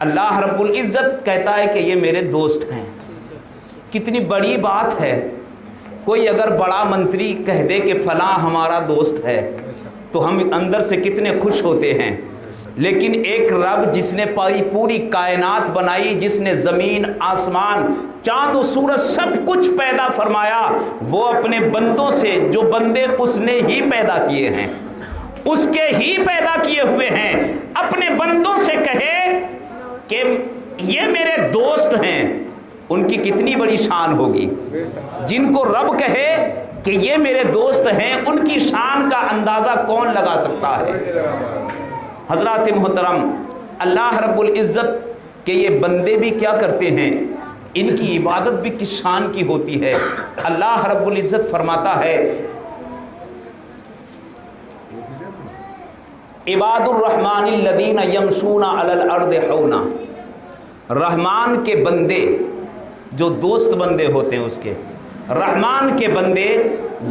اللہ رب العزت کہتا ہے کہ یہ میرے دوست ہیں۔ کتنی بڑی بات ہے، کوئی اگر بڑا منتری کہہ دے کہ فلاں ہمارا دوست ہے تو ہم اندر سے کتنے خوش ہوتے ہیں، لیکن ایک رب جس نے پوری کائنات بنائی، جس نے زمین آسمان چاند و سورج سب کچھ پیدا فرمایا، وہ اپنے بندوں سے، جو بندے اس نے ہی پیدا کیے ہیں، اس کے ہی پیدا کیے ہوئے ہیں، اپنے بندوں سے کہے کہ یہ میرے دوست ہیں، ان کی کتنی بڑی شان ہوگی۔ جن کو رب کہے کہ یہ میرے دوست ہیں، ان کی شان کا اندازہ کون لگا سکتا ہے؟ حضرات محترم، اللہ رب العزت کے یہ بندے بھی کیا کرتے ہیں، ان کی عبادت بھی کس شان کی ہوتی ہے۔ اللہ رب العزت فرماتا ہے عباد الرحمن الذین یمشون علی الارض حونا، رحمان کے بندے جو دوست بندے ہوتے ہیں، اس کے رحمان کے بندے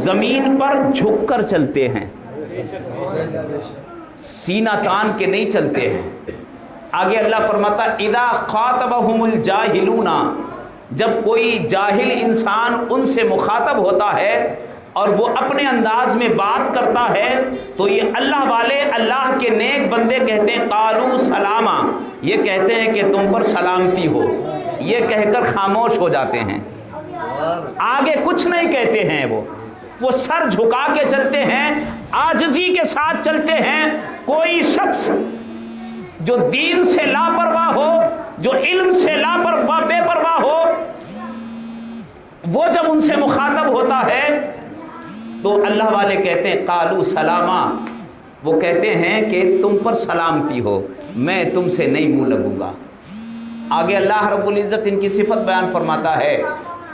زمین پر جھک کر چلتے ہیں، سینہ تان کے نہیں چلتے ہیں۔ آگے اللہ فرماتا اذا خاطبہم الجاہلون، جب کوئی جاہل انسان ان سے مخاطب ہوتا ہے اور وہ اپنے انداز میں بات کرتا ہے تو یہ اللہ والے، اللہ کے نیک بندے کہتے ہیں قالوا سلاما، یہ کہتے ہیں کہ تم پر سلامتی ہو، یہ کہہ کر خاموش ہو جاتے ہیں، آگے کچھ نہیں کہتے ہیں۔ وہ سر جھکا کے چلتے ہیں، عاجزی کے ساتھ چلتے ہیں۔ کوئی شخص جو دین سے لاپرواہ ہو، جو علم سے لاپرواہ، بے پرواہ ہو، وہ جب ان سے مخاطب ہوتا ہے تو اللہ والے کہتے ہیں قالوا سلاما، وہ کہتے ہیں کہ تم پر سلامتی ہو، میں تم سے نہیں منہ لگوں گا۔ آگے اللہ رب العزت ان کی صفت بیان فرماتا ہے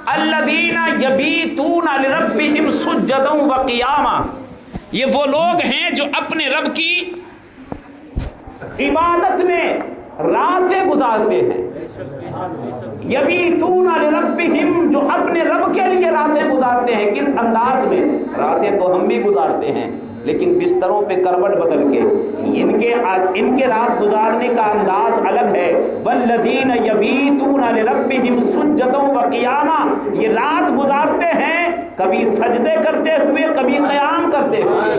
الذین یبیتون لربہم سجدا وقیاما، یہ وہ لوگ ہیں جو اپنے رب کی عبادت میں راتیں گزارتے ہیں۔ یبیتون لربہم، جو اپنے رب کے لیے راتیں گزارتے ہیں۔ کس انداز میں؟ راتیں تو ہم بھی گزارتے ہیں، لیکن بستروں پہ کروٹ بدل کے۔ ان کے رات گزارنے کا انداز الگ ہے۔ والذین یبیتون لربہم سجدا وقیاما، یہ رات گزارتے ہیں کبھی سجدے کرتے ہوئے، کبھی قیام کرتے ہوئے۔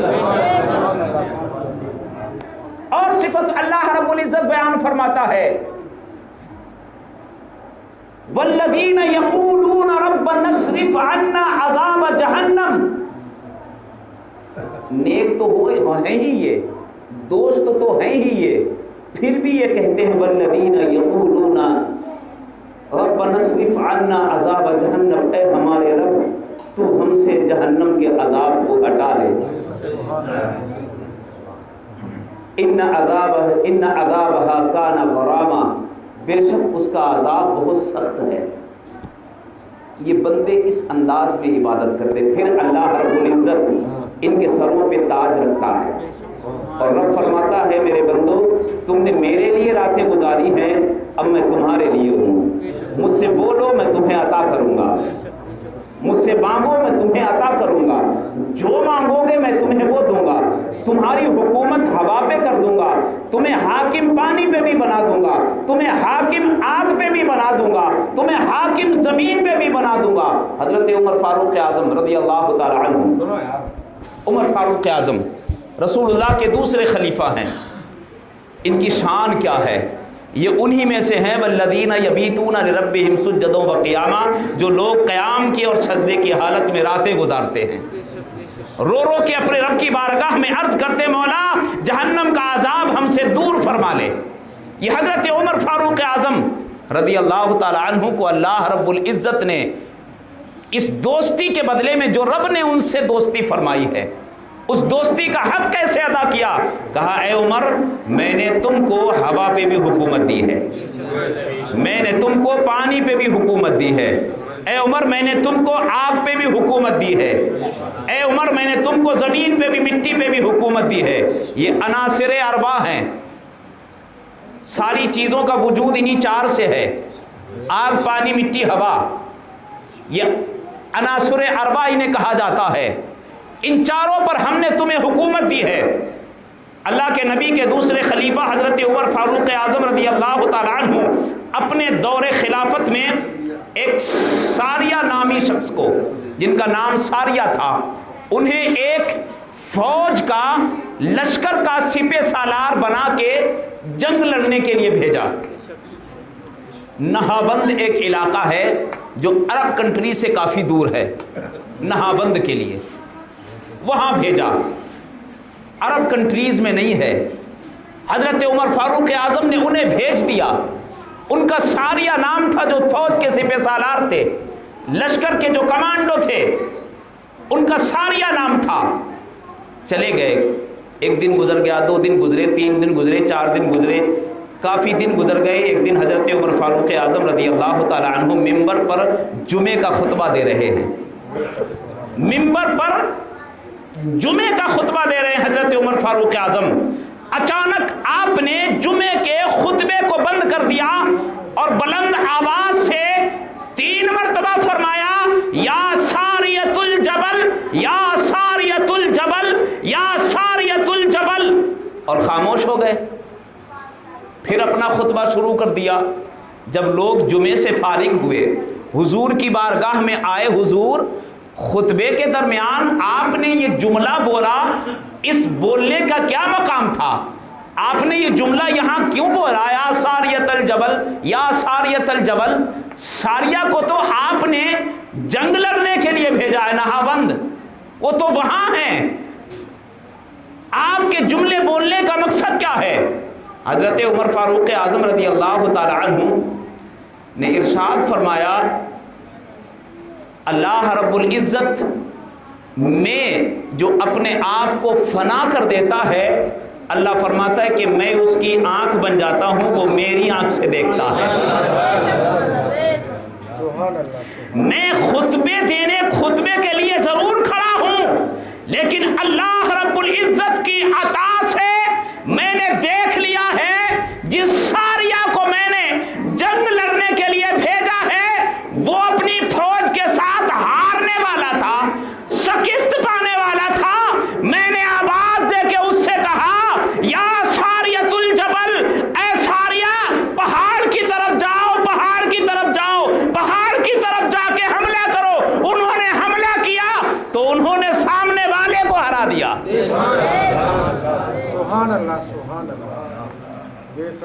اور صفت اللہ رب العزت بیان فرماتا ہے والذین یقولون ربنا اصرف عنا عذاب جہنم، نیک تو ہیں ہی یہ، دوست تو ہیں ہی یہ، پھر بھی یہ کہتے ہیں والذین یقولون ربنا اصرف عنا عذاب جہنم، اے ہمارے رب تو ہم سے جہنم کے عذاب کو ہٹا لے۔ ان عذابها کان غراما، بے شک اس کا عذاب بہت سخت ہے۔ یہ بندے اس انداز میں عبادت کرتے، پھر اللہ رب العزت ان کے سروں پہ تاج رکھتا ہے اور رب فرماتا ہے میرے بندو تم نے میرے لیے راتیں گزاری ہیں، اب میں تمہارے لیے ہوں، مجھ سے بولو میں تمہیں عطا کروں گا، مجھ سے مانگو میں تمہیں عطا کروں گا، جو مانگو گے میں تمہیں وہ دوں گا، تمہاری حکومت ہوا پہ کر دوں گا، تمہیں حاکم پانی پہ بھی بنا دوں گا، تمہیں حاکم آگ پہ بھی بنا دوں گا، تمہیں حاکم زمین پہ بھی بنا دوں گا۔ حضرت عمر فاروق اعظم رضی اللہ تعالی عنہ، عمر فاروق اعظم رسول اللہ کے دوسرے خلیفہ ہیں، ان کی شان کیا ہے؟ یہ انہی میں سے ہیں والذین یبیتون لربہم سجدا وقیاما، جو لوگ قیام کی اور سجدے کی حالت میں راتیں گزارتے ہیں، رو رو کے اپنے رب کی بارگاہ میں عرض کرتے مولا جہنم کا عذاب ہم سے دور فرما لے۔ یہ حضرت عمر فاروق اعظم رضی اللہ تعالی عنہ کو اللہ رب العزت نے اس دوستی کے بدلے میں جو رب نے ان سے دوستی فرمائی ہے، اس دوستی کا حق کیسے ادا کیا؟ کہا اے عمر میں نے تم کو ہوا پہ بھی حکومت دی ہے، میں نے تم کو پانی پہ بھی حکومت دی ہے، اے عمر میں نے تم کو آگ پہ بھی حکومت دی ہے، اے عمر میں نے تم کو زمین پہ بھی، مٹی پہ بھی حکومت دی ہے۔ یہ عناصر اربع ہیں، ساری چیزوں کا وجود انہی چار سے ہے، آگ پانی مٹی ہوا، یہ عناصر اربع انہیں کہا جاتا ہے۔ ان چاروں پر ہم نے تمہیں حکومت دی ہے، اللہ کے نبی کے دوسرے خلیفہ حضرت عمر فاروق اعظم رضی اللہ تعالیٰ عنہ اپنے دور خلافت میں ایک ساریہ نامی شخص کو، جن کا نام ساریہ تھا، انہیں ایک فوج کا لشکر کا سپہ سالار بنا کے جنگ لڑنے کے لیے بھیجا۔ نہاوند ایک علاقہ ہے جو عرب کنٹری سے کافی دور ہے، نہاوند کے لیے وہاں بھیجا، عرب کنٹریز میں نہیں ہے۔ حضرت عمر فاروق اعظم نے انہیں بھیج دیا۔ ان کا ساریہ نام تھا، جو فوج کے سپہ سالار تھے، لشکر کے جو کمانڈو تھے، ان کا ساریہ نام تھا۔ چلے گئے، ایک دن گزر گیا، 2 دن گزرے، 3 دن گزرے، 4 دن گزرے، کافی دن گزر گئے۔ ایک دن حضرت عمر فاروق اعظم رضی اللہ تعالیٰ عنہ ممبر پر جمعے کا خطبہ دے رہے ہیں، ممبر پر جمعے کا خطبہ دے رہے ہیں حضرت عمر فاروق اعظم۔ اچانک آپ نے جمعے کے خطبے کو بند کر دیا اور بلند آواز سے 3 مرتبہ فرمایا، یا ساریۃ الجبل، یا ساریۃ الجبل، یا ساریۃ الجبل، اور خاموش ہو گئے۔ پھر اپنا خطبہ شروع کر دیا۔ جب لوگ جمعے سے فارغ ہوئے، حضور کی بارگاہ میں آئے، حضور خطبے کے درمیان آپ نے یہ جملہ بولا، اس بولنے کا کیا مقام تھا؟ آپ نے یہ جملہ یہاں کیوں بولا، یا ساریۃ الجبل، یا ساریۃ الجبل؟ ساریہ کو تو آپ نے جنگ لڑنے کے لیے بھیجا ہے، نہاوند وہ تو وہاں ہیں، آپ کے جملے بولنے کا مقصد کیا ہے؟ حضرت عمر فاروق اعظم رضی اللہ تعالی عنہ نے ارشاد فرمایا، اللہ رب العزت میں جو اپنے آپ کو فنا کر دیتا ہے، اللہ فرماتا ہے کہ میں اس کی آنکھ بن جاتا ہوں، وہ میری آنکھ سے دیکھتا ہے۔ میں خطبے کے لیے ضرور کھڑا ہوں، لیکن اللہ رب العزت کی عطا سے میں نے دیکھ لیا ہے، جس ساریہ کو میں نے جنگ لڑنے کے لیے بھیجا ہے، وہ اپنی فوج کے ساتھ ہارنے والا تھا، شکست پانے والا تھا۔ میں نے آواز دے کے اس سے کہا، یا ساریۃ الجبل، اے ساریہ، پہاڑ کی طرف جاؤ، پہاڑ کی طرف جاؤ، پہاڑ کی طرف جا کے حملہ کرو۔ انہوں نے حملہ کیا تو انہوں نے سامنے والے کو ہرا دیا۔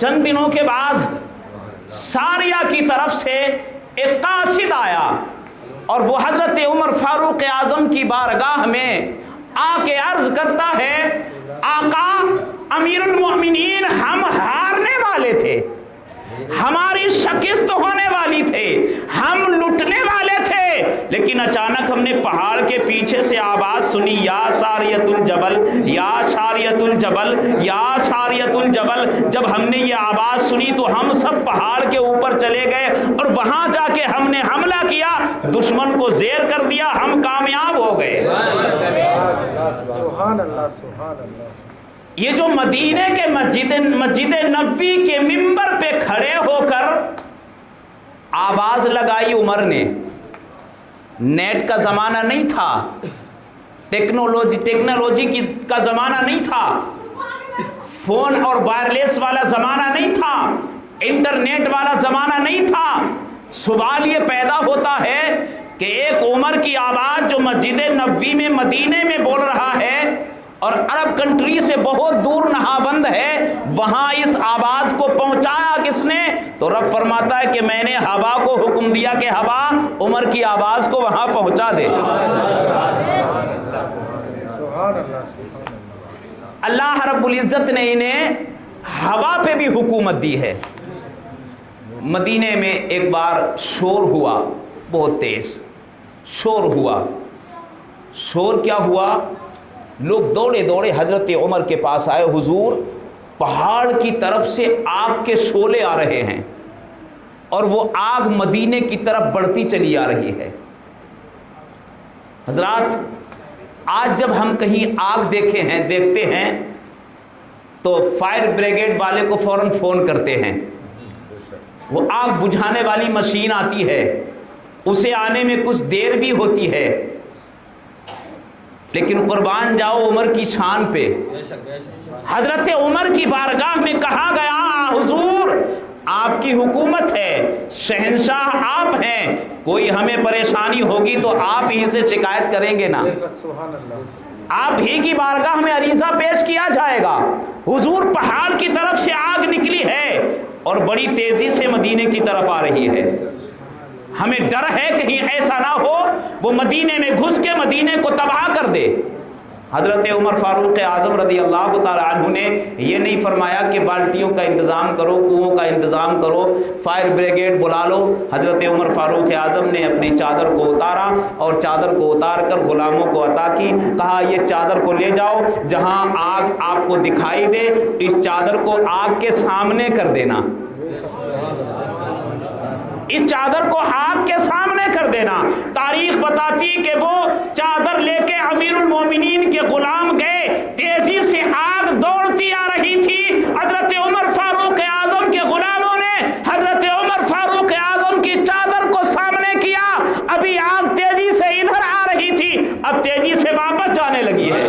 چند دنوں کے بعد ساریہ کی طرف سے ایک قاصد آیا اور وہ حضرت عمر فاروق اعظم کی بارگاہ میں آ کے عرض کرتا ہے، آقا امیر المؤمنین، ہم ہارنے والے تھے، ہماری شکست ہونے والی تھی، ہم لٹنے والے تھے، لیکن اچانک ہم نے پہاڑ کے پیچھے سے آواز سنی، یا ساریۃ الجبل، یا ساریۃ الجبل، یا ساریۃ الجبل۔ جب ہم نے یہ آواز سنی تو ہم سب پہاڑ کے اوپر چلے گئے اور وہاں جا کے ہم نے حملہ کیا، دشمن کو زیر کر دیا، ہم کامیاب ہو گئے۔ سبحان اللہ، سبحان اللہ۔ یہ جو مدینے کے مسجد نبوی کے ممبر پہ کھڑے ہو کر آواز لگائی عمر نے، نیٹ کا زمانہ نہیں تھا، ٹیکنالوجی کا زمانہ نہیں تھا، فون اور وائرلیس والا زمانہ نہیں تھا، انٹرنیٹ والا زمانہ نہیں تھا۔ سوال یہ پیدا ہوتا ہے کہ ایک عمر کی آواز جو مسجد نبوی میں مدینے میں بول رہا ہے اور عرب کنٹری سے بہت دور نہاوند ہے، وہاں اس آواز کو پہنچایا کس نے؟ تو رب فرماتا ہے کہ میں نے ہوا کو حکم دیا کہ ہوا عمر کی آواز کو وہاں پہنچا دے۔ اللہ رب العزت نے انہیں ہوا پہ بھی حکومت دی ہے۔ مدینے میں ایک بار شور ہوا، بہت تیز شور ہوا۔ شور کیا ہوا؟ لوگ دوڑے دوڑے حضرت عمر کے پاس آئے، حضور پہاڑ کی طرف سے آگ کے شعلے آ رہے ہیں اور وہ آگ مدینے کی طرف بڑھتی چلی آ رہی ہے۔ حضرات، آج جب ہم کہیں آگ دیکھتے ہیں تو فائر بریگیڈ والے کو فوراً فون کرتے ہیں، وہ آگ بجھانے والی مشین آتی ہے، اسے آنے میں کچھ دیر بھی ہوتی ہے، لیکن قربان جاؤ عمر کی شان پہ، حضرت عمر کی بارگاہ میں کہا گیا حضور آپ کی حکومت ہے، شہنشاہ آپ ہیں، کوئی ہمیں پریشانی ہوگی تو آپ ہی سے شکایت کریں گے نا، آپ ہی کی بارگاہ میں عریضہ پیش کیا جائے گا۔ حضور پہاڑ کی طرف سے آگ نکلی ہے اور بڑی تیزی سے مدینے کی طرف آ رہی ہے، ہمیں ڈر ہے کہیں ایسا نہ ہو وہ مدینے میں گھس کے مدینے کو تباہ کر دے۔ حضرت عمر فاروق اعظم رضی اللہ تعالی عنہ نے یہ نہیں فرمایا کہ بالٹیوں کا انتظام کرو، کنووں کا انتظام کرو، فائر بریگیڈ بلا لو۔ حضرت عمر فاروق اعظم نے اپنی چادر کو اتارا اور چادر کو اتار کر غلاموں کو عطا کی، کہا یہ چادر کو لے جاؤ، جہاں آگ آپ کو دکھائی دے اس چادر کو آگ کے سامنے کر دینا، اس چادر کو آگ کے سامنے کر دینا۔ تاریخ بتاتی کہ وہ چادر لے کے امیر المومنین کے غلام گئے، تیزی سے آگ دوڑتی آ رہی تھی، حضرت عمر فاروق اعظم کے غلاموں نے حضرت عمر فاروق اعظم کی چادر کو سامنے کیا، ابھی آگ تیزی سے ادھر آ رہی تھی، اب تیزی سے واپس جانے لگی ہے۔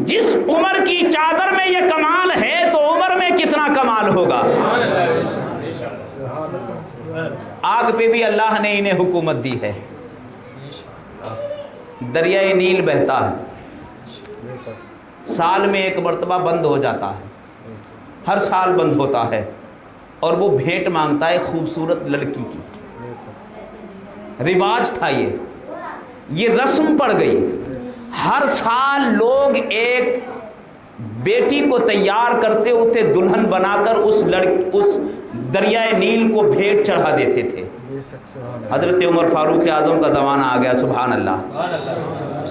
جس عمر کی چادر میں یہ کمال ہے تو عمر میں کتنا کمال ہوگا۔ آگ پہ بھی اللہ نے انہیں حکومت دی ہے۔ دریائے نیل بہتا ہے، سال میں ایک مرتبہ بند ہو جاتا ہے، ہر سال بند ہوتا ہے، اور وہ بھیٹ مانگتا ہے خوبصورت لڑکی کی۔ رواج تھا، یہ رسم پڑ گئی، ہر سال لوگ ایک بیٹی کو تیار کرتے ہوتے دلہن بنا کر اس دریائے نیل کو بھیٹ چڑھا دیتے تھے۔ حضرت عمر فاروق اعظم کا زمانہ آ گیا، سبحان اللہ،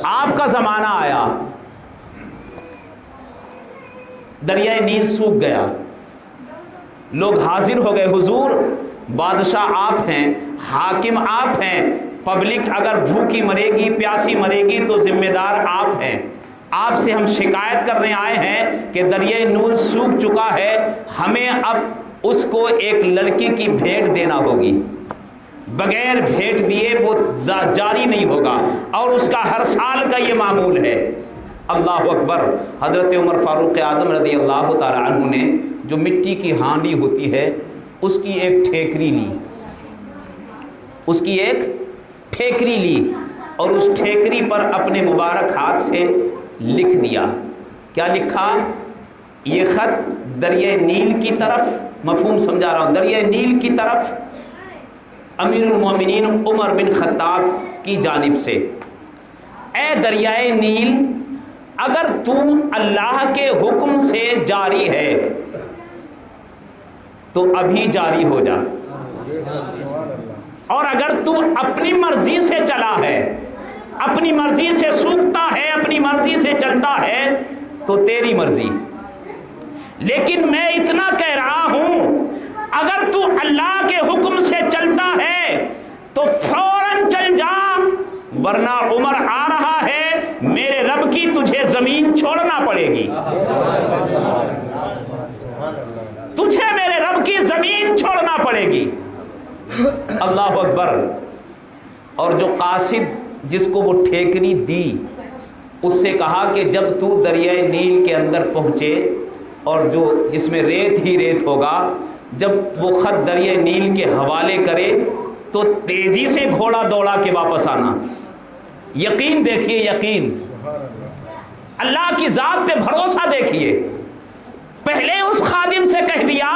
آپ کا زمانہ آیا، دریائے نیل سوکھ گیا، لوگ حاضر ہو گئے، حضور بادشاہ آپ ہیں، حاکم آپ ہیں، پبلک اگر بھوکی مرے گی پیاسی مرے گی تو ذمہ دار آپ ہیں، آپ سے ہم شکایت کرنے آئے ہیں کہ دریائے نیل سوکھ چکا ہے، ہمیں اب اس کو ایک لڑکی کی بھیٹ دینا ہوگی، بغیر بھیٹ دیے وہ جاری نہیں ہوگا، اور اس کا ہر سال کا یہ معمول ہے۔ اللہ اکبر۔ حضرت عمر فاروق اعظم رضی اللہ تعالی عنہ نے جو مٹی کی ہانڈی ہوتی ہے اس کی ایک ٹھیکری لی، اس کی ایک ٹھیکری لی، اور اس ٹھیکری پر اپنے مبارک ہاتھ سے لکھ دیا۔ کیا لکھا؟ یہ خط دریائے نیل کی طرف، مفہوم سمجھا رہا ہوں، دریائے نیل کی طرف امیر المومنین عمر بن خطاب کی جانب سے، اے دریائے نیل اگر تو اللہ کے حکم سے جاری ہے تو ابھی جاری ہو جا، اور اگر تو اپنی مرضی سے چلا ہے، اپنی مرضی سے سوکھتا ہے، اپنی مرضی سے چلتا ہے تو تیری مرضی، لیکن میں اتنا کہہ رہا ہوں اگر تو اللہ کے حکم سے چلتا ہے تو فوراً چل جا، ورنہ عمر آ رہا ہے، میرے رب کی تجھے زمین چھوڑنا پڑے گی، تجھے میرے رب کی زمین چھوڑنا پڑے گی۔ اللہ اکبر۔ اور جو قاصد جس کو وہ ٹھیکری دی اس سے کہا کہ جب تو دریائے نیل کے اندر پہنچے اور جو جس میں ریت ہی ریت ہوگا، جب وہ خط دریائے نیل کے حوالے کرے تو تیزی سے گھوڑا دوڑا کے واپس آنا۔ یقین دیکھیے، یقین، اللہ کی ذات پہ بھروسہ دیکھیے۔ پہلے اس خادم سے کہہ دیا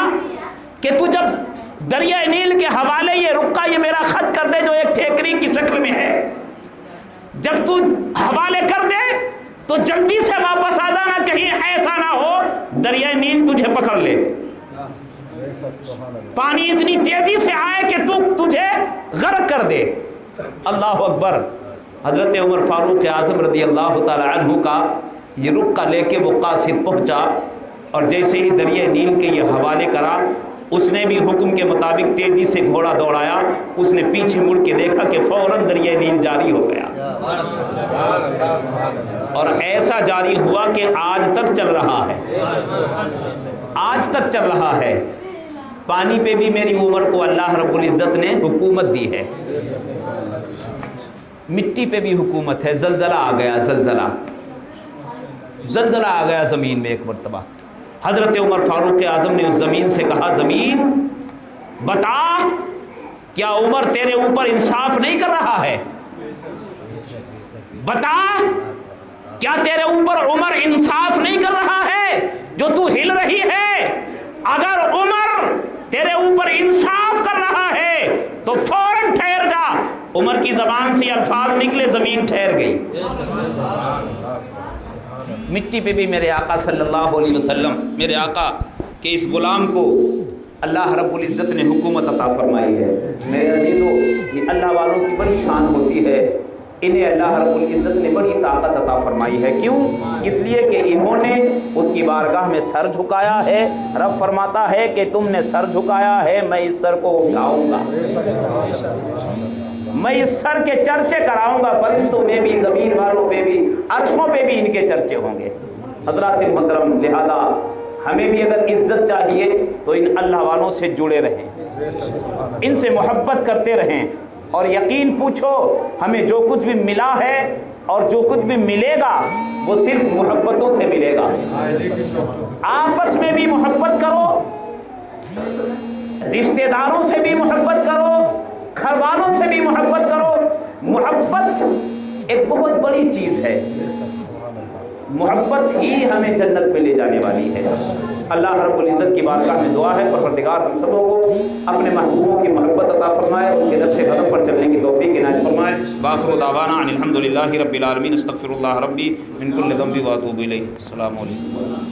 کہ تو جب دریائے نیل کے حوالے یہ رکا، یہ میرا خط کر دے جو ایک ٹھیکری کی شکل میں ہے، جب تو حوالے کر دے تو جلدی سے واپس آ جانا، کہیں ایسا نہ ہو دریائے نیل تجھے پکڑ لے، پانی اتنی تیزی سے آئے کہ تجھے غرق کر دے۔ اللہ اکبر۔ حضرت عمر فاروق اعظم رضی اللہ تعالی عنہ کا یہ رکا لے کے وہ قاصد پہنچا، اور جیسے ہی دریائے نیل کے یہ حوالے کرا، اس نے بھی حکم کے مطابق تیزی سے گھوڑا دوڑایا، اس نے پیچھے مڑ کے دیکھا کہ فوراً دریائے نیل جاری ہو گیا، اور ایسا جاری ہوا کہ آج تک چل رہا ہے، آج تک چل رہا ہے۔ پانی پہ بھی میری عمر کو اللہ رب العزت نے حکومت دی ہے، مٹی پہ بھی حکومت ہے۔ زلزلہ آ گیا، زلزلہ آ گیا زمین میں ایک مرتبہ، حضرت عمر فاروق اعظم نے اس زمین سے کہا، زمین بتا کیا عمر تیرے اوپر انصاف نہیں کر رہا ہے؟ بتا کیا تیرے اوپر عمر انصاف نہیں کر رہا ہے جو تو ہل رہی ہے؟ اگر عمر تیرے اوپر انصاف کر رہا ہے تو فوراً ٹھہر جا۔ عمر کی زبان سے الفاظ نکلے، زمین ٹھہر گئی۔ مٹی پہ بھی میرے آقا صلی اللہ علیہ وسلم، میرے آقا کے اس غلام کو اللہ رب العزت نے حکومت عطا فرمائی ہے۔ میرے عزیزو، یہ اللہ والوں کی بڑی شان ہوتی ہے، انہیں اللہ رب العزت نے بڑی طاقت عطا فرمائی ہے۔ کیوں؟ اس لیے کہ انہوں نے اس کی بارگاہ میں سر جھکایا ہے۔ رب فرماتا ہے کہ تم نے سر جھکایا ہے، میں اس سر کو اٹھاؤں گا، میں اس سر کے چرچے کراؤں گا، فرشتوں میں بھی، زمین والوں پہ بھی، عرشوں پہ بھی ان کے چرچے ہوں گے۔ حضرات محترم، لہذا ہمیں بھی اگر عزت چاہیے تو ان اللہ والوں سے جڑے رہیں، ان سے محبت کرتے رہیں، اور یقین پوچھو ہمیں جو کچھ بھی ملا ہے اور جو کچھ بھی ملے گا وہ صرف محبتوں سے ملے گا۔ آپس میں بھی محبت کرو، رشتہ داروں سے بھی محبت کرو، گھر والوں سے بھی محبت کرو۔ محبت ایک بہت بڑی چیز ہے، محبت ہی ہمیں جنت میں لے جانے والی ہے۔ اللہ رب العزت کی بارگاہ میں دعا ہے، پروردگار ہم سبوں کو اپنے محبوبوں کی محبت عطا فرمائے، ان کے نقش قدم پر چلنے کی توفیق عنایت فرمائے۔ وآخر دعوانا ان الحمد للہ رب العالمین، استغفر اللہ ربی من کل ذنب واتوب الیہ۔ السلام علیکم۔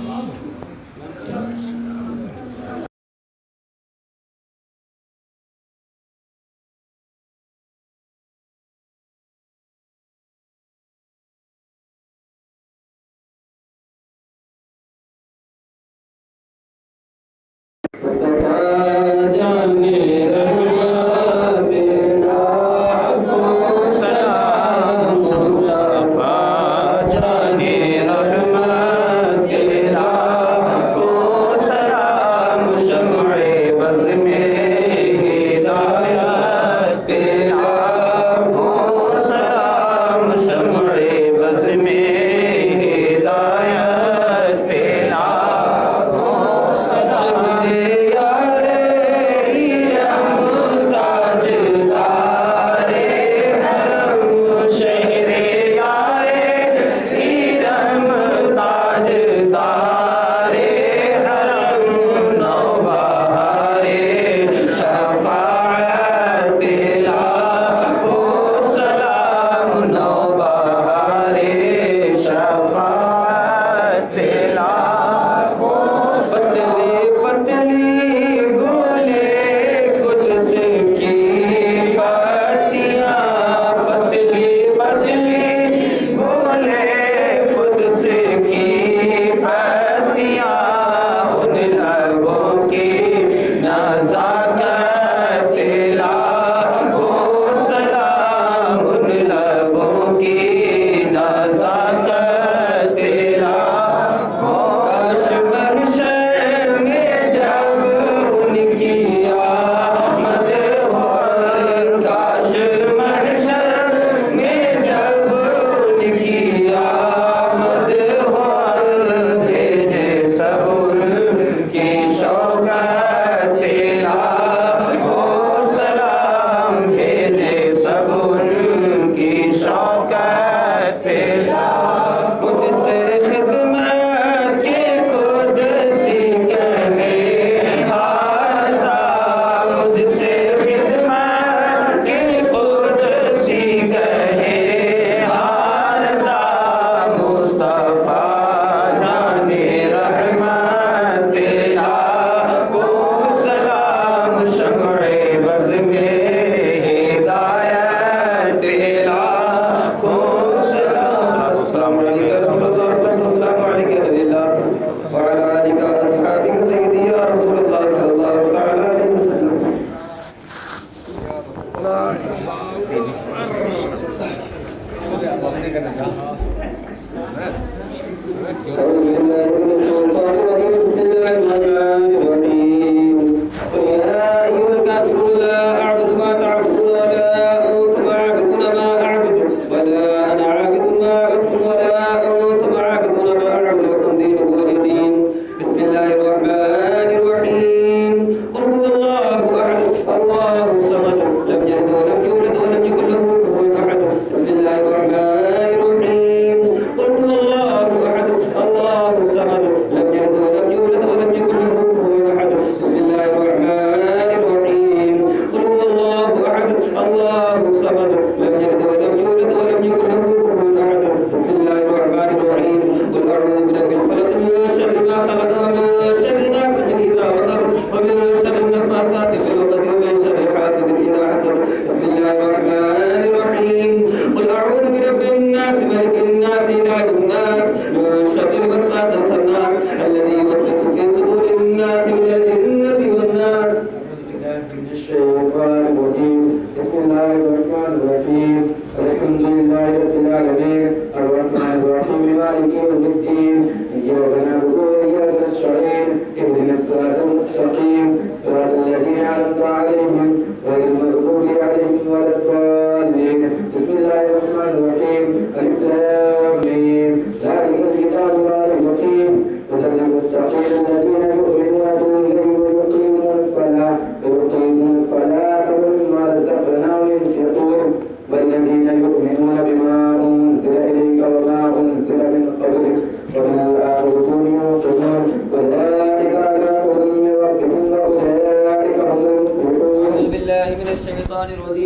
المستقيم صراط الذين أنعمت عليهم غير المغضوب عليهم ولا الضالين. بسم الله الرحمن الرحيم. ألف لام ميم. ذلك الكتاب لا ريب فيه هدى للمتقين الذين يؤمنون بالغيب ويقيمون الصلاة ومما رزقناهم ينفقون والذين يؤمنون بما أنزل إليك وما أنزل من قبلك وبالآخرة هم يوقنون أولئك على هدى من ربهم وأولئك هم المفلحون. أعوذ بالله من الشيطان الرجيم.